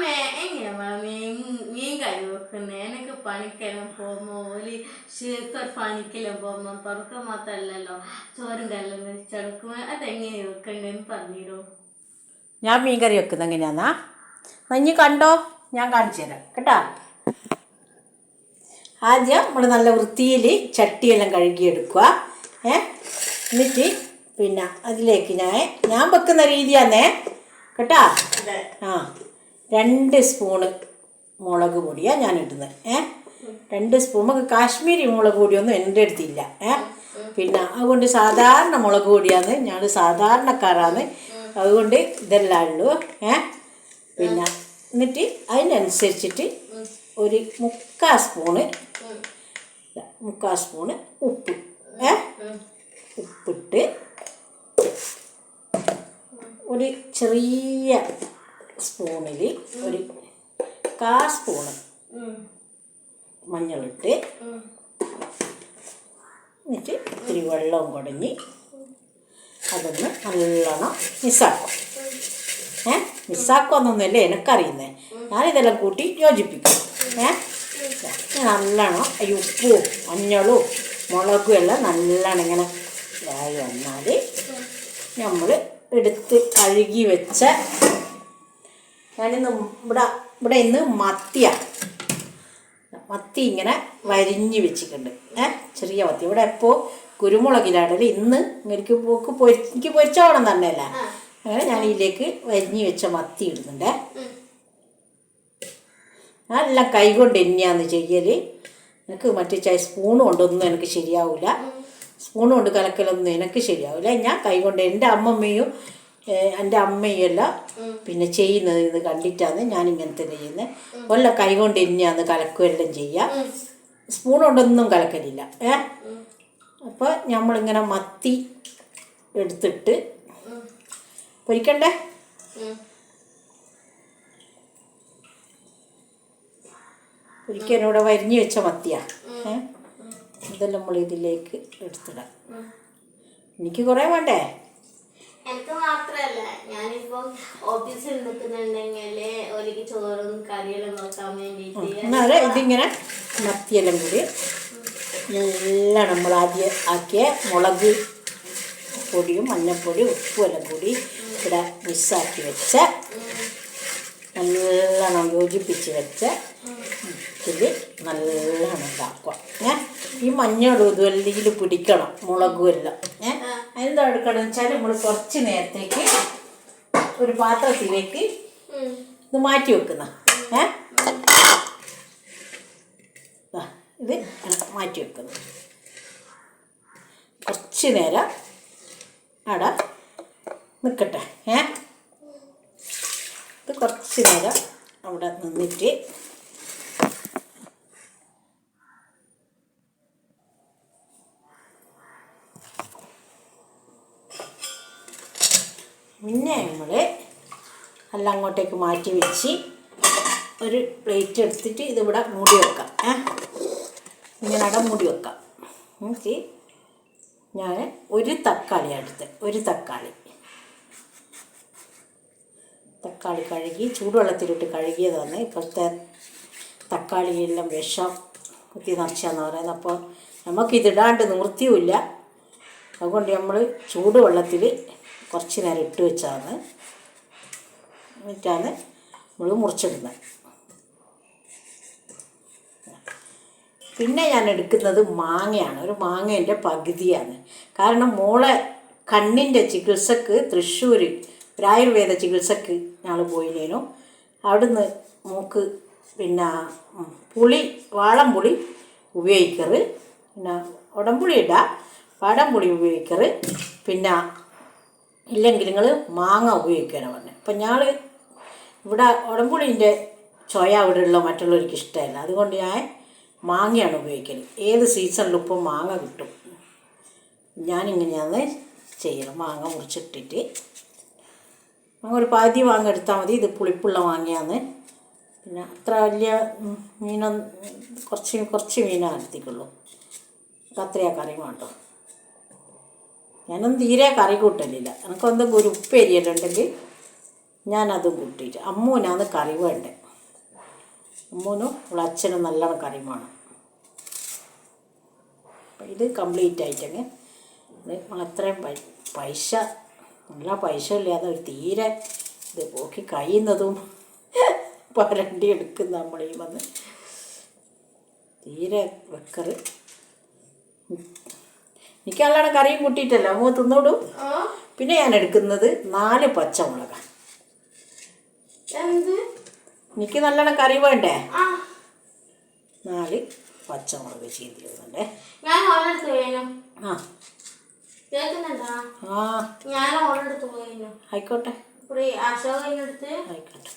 മീൻ കറി വെക്കുന്നത് എനിക്ക് പണിക്കെല്ലാം പോകുമ്പോൾ ഒരു ശീർക്കൊരു പണിക്കെല്ലാം പോകുമ്പോൾ തുറക്കം മാത്രമല്ലല്ലോ ചോറും കല്ലും വെച്ചെടുക്കുമ്പോൾ അതെങ്ങനെ വെക്കണ്ടെന്ന് പറഞ്ഞിരോ. ഞാൻ മീൻ കറി വെക്കുന്നത് എങ്ങനെയാന്നാ ഇനി കണ്ടോ, ഞാൻ കാണിച്ചു തരാം കേട്ടോ. ആദ്യം നമ്മൾ നല്ല വൃത്തിയിൽ ചട്ടിയെല്ലാം കഴുകിയെടുക്കുക. എന്നിട്ട് പിന്നെ അതിലേക്ക് ഞാൻ വെക്കുന്ന രീതിയാന്നേ കേട്ടോ. 2 സ്പൂണ് മുളക് പൊടിയാണ് ഞാൻ ഇടുന്നത്. 2 സ്പൂൺ. നമുക്ക് കാശ്മീരി മുളക് പൊടിയൊന്നും എൻ്റെ അടുത്തില്ല. പിന്നെ അതുകൊണ്ട് സാധാരണ മുളക് പൊടിയാണ്, ഞാൻ സാധാരണക്കാരാണ്, അതുകൊണ്ട് ഇതെല്ലാം ഉള്ളൂ. പിന്നെ എന്നിട്ട് അതിനനുസരിച്ചിട്ട് ഒരു 3/4 സ്പൂണ് ഉപ്പ് ഉപ്പിട്ട് ഒരു ചെറിയ സ്പൂണിൽ ഒരു 1/4 സ്പൂണ് മഞ്ഞളിട്ട് എന്നിട്ട് ഇത്തിരി വെള്ളവും കുടഞ്ഞ് അതൊന്ന് നല്ലോണം മിസ്സാക്കും. മിസ്സാക്കുമെന്നൊന്നുമല്ലേ എനിക്കറിയുന്നത്, ഞാനിതെല്ലാം കൂട്ടി യോജിപ്പിക്കും. നല്ലോണം ഈ ഉപ്പും മഞ്ഞളും മുളകും എല്ലാം നല്ലോണം ഇങ്ങനെ ഇതായി വന്നാൽ നമ്മൾ എടുത്ത് കഴുകി വെച്ച ഞാനിന്ന് ഇവിടെ ഇന്ന് മത്തി ഇങ്ങനെ വരിഞ്ഞ് വെച്ചിട്ടുണ്ട്. ചെറിയ മത്തി. ഇവിടെ എപ്പോൾ കുരുമുളകിലാടൽ ഇന്ന് എനിക്ക് പൊരിച്ചോണം തന്നെയല്ല, അങ്ങനെ ഞാൻ ഇതിലേക്ക് വരിഞ്ഞ് വെച്ച മത്തി ഇടുന്നുണ്ട്. നല്ല കൈ കൊണ്ട് തന്നെയാന്ന് ചെയ്യൽ. എനിക്ക് മറ്റേ സ്പൂൺ കൊണ്ടൊന്നും എനിക്ക് ശരിയാവില്ല, സ്പൂൺ കൊണ്ട് കലക്കലൊന്നും എനിക്ക് ശരിയാവില്ല. ഞാൻ കൈ കൊണ്ട് എൻ്റെ അമ്മമ്മയും എല്ലാം പിന്നെ ചെയ്യുന്നത് ഇത് കണ്ടിട്ടാണ് ഞാൻ ഇങ്ങനത്തെ ചെയ്യുന്നത്. വല്ല കൈ കൊണ്ട് തന്നെയാന്ന് കലക്കുമെല്ലാം ചെയ്യുക, സ്പൂൺ കൊണ്ടൊന്നും കലക്കലില്ല. അപ്പോൾ നമ്മളിങ്ങനെ മത്തി എടുത്തിട്ട് പൊരിക്കണ്ടേ. പൊരിക്കാനിവിടെ വരിഞ്ഞ് വെച്ച മത്തിയാണ്. ഇതെല്ലാം നമ്മൾ ഇതിലേക്ക് എടുത്തിടാം. എനിക്ക് കുറേ വേണ്ടേ. എനിക്ക് മാത്രല്ല, ഞാനിപ്പം ഓഫീസിൽ നിൽക്കുന്നുണ്ടെങ്കിൽ ഒരിക്കൽ ചോറും കറിയെല്ലാം നോക്കാൻ വേണ്ടിയിട്ട് ഇതിങ്ങനെ മത്തിയെല്ലാം കൂടി എല്ലാം നമ്മൾ ആദ്യം ആക്കിയ മുളക് പൊടിയും മഞ്ഞൾപ്പൊടിയും ഉപ്പും എല്ലാം കൂടി ഇവിടെ മിക്സാക്കി വെച്ച നല്ലോണം യോജിപ്പിച്ച് വെച്ച ഇതിൽ നല്ലോണം ഇതാക്കുക. ഈ മഞ്ഞളും ഇതും ഇതിൽ പിടിക്കണം, മുളകും എല്ലാം. എന്താ എടുക്കണം വെച്ചാൽ നമ്മൾ കുറച്ച് നേരത്തേക്ക് ഒരു പാത്രത്തിലേക്ക് ഇത് മാറ്റി വെക്കുന്ന ഇത് മാറ്റി വെക്കുന്നു. കുറച്ച് നേരം അവിടെ നിൽക്കട്ടെ. ഇത് കുറച്ച് നേരം അവിടെ നിന്നിട്ട് പിന്നെ നമ്മൾ എല്ലാം അങ്ങോട്ടേക്ക് മാറ്റി വെച്ച് ഒരു പ്ലേറ്റ് എടുത്തിട്ട് ഇതിവിടെ മൂടി വെക്കാം. ഇങ്ങനെ അവിടെ മൂടി വെക്കാം. എന്നിട്ട് ഞാൻ ഒരു തക്കാളിയാണ് എടുത്തത്. ഒരു തക്കാളി കഴുകി ചൂടുവെള്ളത്തിലിട്ട് കഴുകിയതാണ്. ഇപ്പോഴത്തെ തക്കാളിയെല്ലാം വിഷം കുത്തി നിറച്ചാന്ന് പറയുന്നത്. അപ്പോൾ നമുക്കിതിടാണ്ട് നിവൃത്തിയുമില്ല, അതുകൊണ്ട് നമ്മൾ ചൂടുവെള്ളത്തിൽ കുറച്ച് നേരം ഇട്ട് വെച്ചാണ് എന്നിട്ടാണ് നമ്മൾ മുറിച്ചിടുന്നത്. പിന്നെ ഞാൻ എടുക്കുന്നത് മാങ്ങയാണ്. ഒരു മാങ്ങേൻ്റെ പകുതിയാണ്. കാരണം മോളെ കണ്ണിൻ്റെ ചികിത്സക്ക് തൃശ്ശൂർ ഒരു ആയുർവേദ ചികിത്സക്ക് ഞങ്ങൾ പോയിനേനു. അവിടുന്ന് മൂക്ക് പിന്നെ വാളംപുളി ഉപയോഗിക്കറ്, പിന്നെ ഉടംപുളി ഇടാം, വാടംപുളി ഉപയോഗിക്കറ്, പിന്നെ ഇല്ലെങ്കിൽ നിങ്ങൾ മാങ്ങ ഉപയോഗിക്കാനാണ് പറഞ്ഞത്. അപ്പം ഞങ്ങൾ ഇവിടെ ഉടംപുളീൻ്റെ ചൊയ അവിടെ ഉള്ള മറ്റുള്ളവർക്ക് ഇഷ്ടമല്ല, അതുകൊണ്ട് ഞാൻ മാങ്ങയാണ് ഉപയോഗിക്കൽ. ഏത് സീസണിലും ഇപ്പം മാങ്ങ കിട്ടും. ഞാനിങ്ങനെയാണ് ചെയ്യണം. മാങ്ങ മുറിച്ചിട്ടിട്ട് ഒരു പാതി മാങ്ങ എടുത്താൽ മതി. ഇത് പുളിപ്പുള്ള മാങ്ങയാണ്. പിന്നെ അത്ര വലിയ കുറച്ച് മീനാണ് എടുത്തിട്ടുള്ളൂ. അത്രയാ കറി വേണ്ടോ. ഞാനൊന്നും തീരെ കറി കൂട്ടലില്ല. എനിക്കെന്തെങ്കിലും ഒരു ഉപ്പേരിയെല്ലാം ഉണ്ടെങ്കിൽ ഞാനതും കൂട്ടിയിട്ട് അമ്മൂനാണ് കറി വേണ്ടത്. അമ്മൂനും അവളെ അച്ഛനും നല്ലോണം കറി വേണം. അപ്പം ഇത് കംപ്ലീറ്റ് ആയിട്ടങ്ങ് ഇത് അത്രയും പൈസ നല്ല പൈസ ഇല്ലാതെ ഒരു തീരെ ഇത് പോക്കി കഴിയുന്നതും പരണ്ടി എടുക്കുന്ന നമ്മളീ വന്ന് തീരെ വെക്കറ്. എനിക്ക് നല്ലോണം കറിയും കൂട്ടിയിട്ടല്ല അമ്മ തിന്നോടും. പിന്നെ ഞാൻ എടുക്കുന്നത് 4 പച്ചമുളക്. എനിക്ക് നല്ലോണം കറി വേണ്ടേ, 4 പച്ചമുളക് ചീന്തിടുന്നുണ്ടേ. ആയിക്കോട്ടെ ആയിക്കോട്ടെ.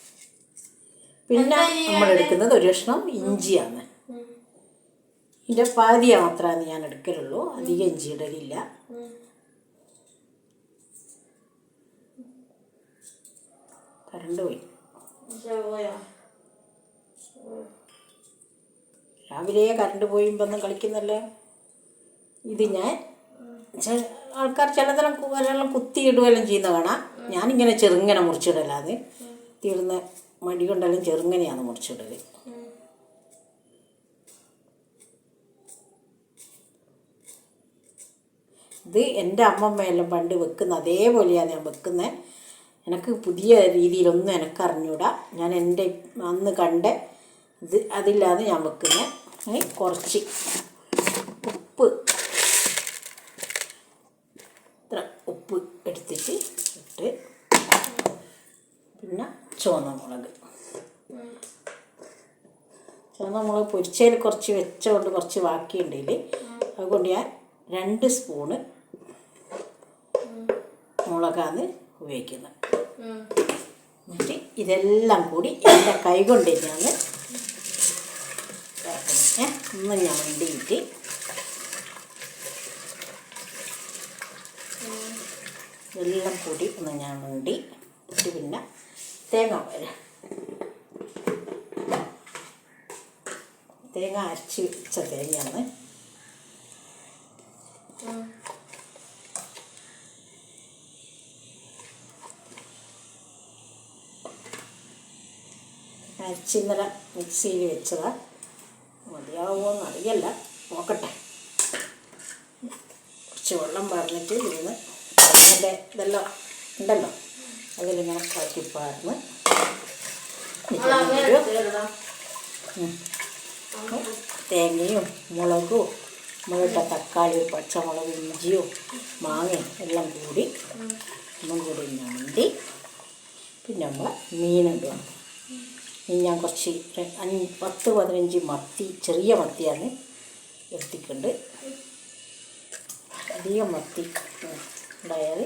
പിന്നെ നമ്മളെടുക്കുന്നത് ഒരു കഷ്ണം ഇഞ്ചിയാണ്. ഇതിൻ്റെ പാതി മാത്രമാണ് ഞാൻ എടുക്കലുള്ളൂ, അധികം ഇഞ്ചി ഇടലില്ല. കറണ്ട് പോയി. രാവിലെ കറണ്ട് പോയിമ്പൊന്നും കളിക്കുന്നല്ലോ. ഇത് ഞാൻ ആൾക്കാർ ചിലതെല്ലാം കുത്തിയിടുകയെല്ലാം ചെയ്യുന്ന കാണാം. ഞാനിങ്ങനെ ചെറുങ്ങനെ മുറിച്ചിടലാത്. തീർന്ന മടി കൊണ്ടെല്ലാം ചെറുങ്ങനെയാണ് മുറിച്ചിടൽ. ഇത് എൻ്റെ അമ്മമ്മയെല്ലാം പണ്ട് വെക്കുന്ന അതേപോലെയാണ് ഞാൻ വെക്കുന്നത്. എനിക്ക് പുതിയ രീതിയിലൊന്നും എനിക്ക് അറിഞ്ഞൂടാ. ഞാൻ എൻ്റെ അന്ന് കണ്ട ഇത് അതില്ലാതെ ഞാൻ വെക്കുന്നത്. കുറച്ച് ഉപ്പ്, ഇത്ര ഉപ്പ് എടുത്തിട്ട് ഇട്ട്, പിന്നെ ചുവന്ന മുളക് പൊരിച്ചതിൽ കുറച്ച് വെച്ചതുകൊണ്ട് കുറച്ച് ബാക്കിയുണ്ടെങ്കിൽ അതുകൊണ്ട് ഞാൻ 2 സ്പൂണ് മുളകാണ് ഉപയോഗിക്കുന്നത്. എന്നിട്ട് ഇതെല്ലാം കൂടി എൻ്റെ കൈ കൊണ്ട് തന്നെയാണ് ഒന്ന് ഞാൻ വേണ്ടിയിട്ട് എല്ലാം കൂടി ഒന്ന് ഞാൻ വേണ്ടി. പിന്നെ തേങ്ങ അരച്ച് വെച്ച തേങ്ങയാണ്. അരച്ച് ഇന്നലെ മിക്സിയിൽ വെച്ചതാ. മതിയാവുമോയെന്ന് അറിയില്ല, നോക്കട്ടെ. കുറച്ച് വെള്ളം പറഞ്ഞിട്ട് ഇതിന് അതിൻ്റെ ഇതെല്ലാം ഉണ്ടല്ലോ അതിലിങ്ങനെ കാക്കി പാർന്ന് തേങ്ങയും മുളകും മുളകിട്ട തക്കാളിയും പച്ചമുളകും ഇഞ്ചിയും മാങ്ങയും എല്ലാം കൂടി ഒന്നും കൂടി ഞണ്ടി. പിന്നെ നമ്മൾ മീനിടുക. ഞാൻ കുറച്ച് 10-15 മത്തി, ചെറിയ മത്തിയാണ് എടുത്തിട്ടുണ്ട്. അധികം മത്തി ഉണ്ടായാൽ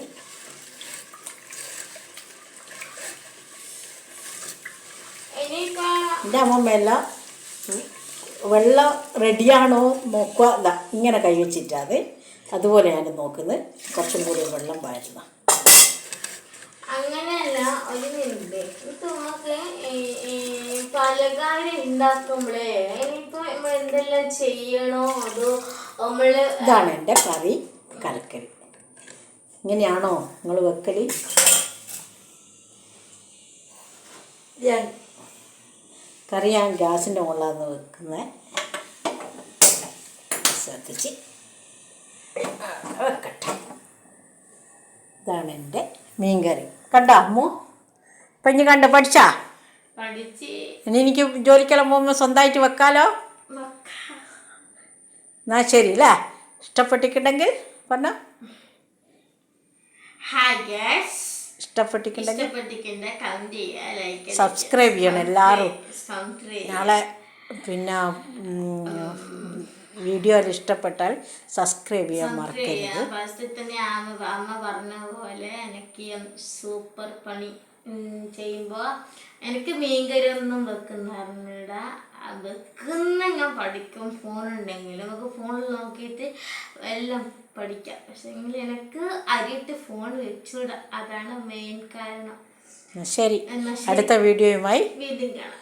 എൻ്റെ അമ്മമ്മയെല്ലാം വെള്ളം റെഡിയാണോ നോക്കുക. ഇതാ ഇങ്ങനെ കൈവച്ചിട്ടാണ് അതുപോലെ ഞാൻ നോക്കുന്നത്. കുറച്ചും കൂടി വെള്ളം പാരുന്ന അങ്ങനെയല്ല. ഒരു മിനിറ്റ്, നമുക്ക് പലകാര്യം ഉണ്ടാക്കുമ്പോഴേ ഇനിയിപ്പോ എന്തെല്ലാം ചെയ്യണോ അതോ നമ്മള്. ഇതാണ് എൻ്റെ കറി കലക്കൽ. ഇങ്ങനെയാണോ നിങ്ങൾ വെക്കൽ? കറി ഞാൻ ഗ്യാസിൻ്റെ മുകളിലാണ് വെക്കുന്നത്. ശ്രദ്ധിച്ച് വെക്കട്ടെ. ഇതാണ് എൻ്റെ മീൻ കറി. കണ്ടോ അമ്മു? ഇപ്പം ഇനി കണ്ടോ? പഠിച്ചാ? ഇനി എനിക്ക് ജോലിക്കെല്ലാം പോകുമ്പോൾ സ്വന്തമായിട്ട് വെക്കാലോ. എന്നാ ശരി അല്ലേ? ഇഷ്ടപ്പെട്ടിട്ടുണ്ടെങ്കിൽ പറഞ്ഞോ. ഇഷ്ടപ്പെട്ടിട്ടുണ്ടെങ്കിൽ സബ്സ്ക്രൈബ് ചെയ്യണം എല്ലാവരും. നാളെ പിന്നെ വീഡിയോ ഇഷ്ടപ്പെട്ടാൽ സബ്സ്ക്രൈബ് ചെയ്യാൻ മറക്കരുത്. ഫസ്റ്റ് തന്നെ അമ്മ പറഞ്ഞ പോലെ എനിക്ക് സൂപ്പർ പണി ചെയ്യുമ്പോൾ എനിക്ക് മീൻകറി ഒന്നും വെക്കുന്ന ഞാൻ പഠിക്കും. ഫോണുണ്ടെങ്കിൽ നമുക്ക് ഫോണിൽ നോക്കിയിട്ട് എല്ലാം പഠിക്കാം. പക്ഷെ എങ്കിൽ എനിക്ക് അരിയിട്ട് ഫോൺ വെച്ചുകൂടാ. അതാണ് മെയിൻ കാരണം. ശരി, അടുത്ത വീഡിയോയുമായി വീണ്ടും കാണാം.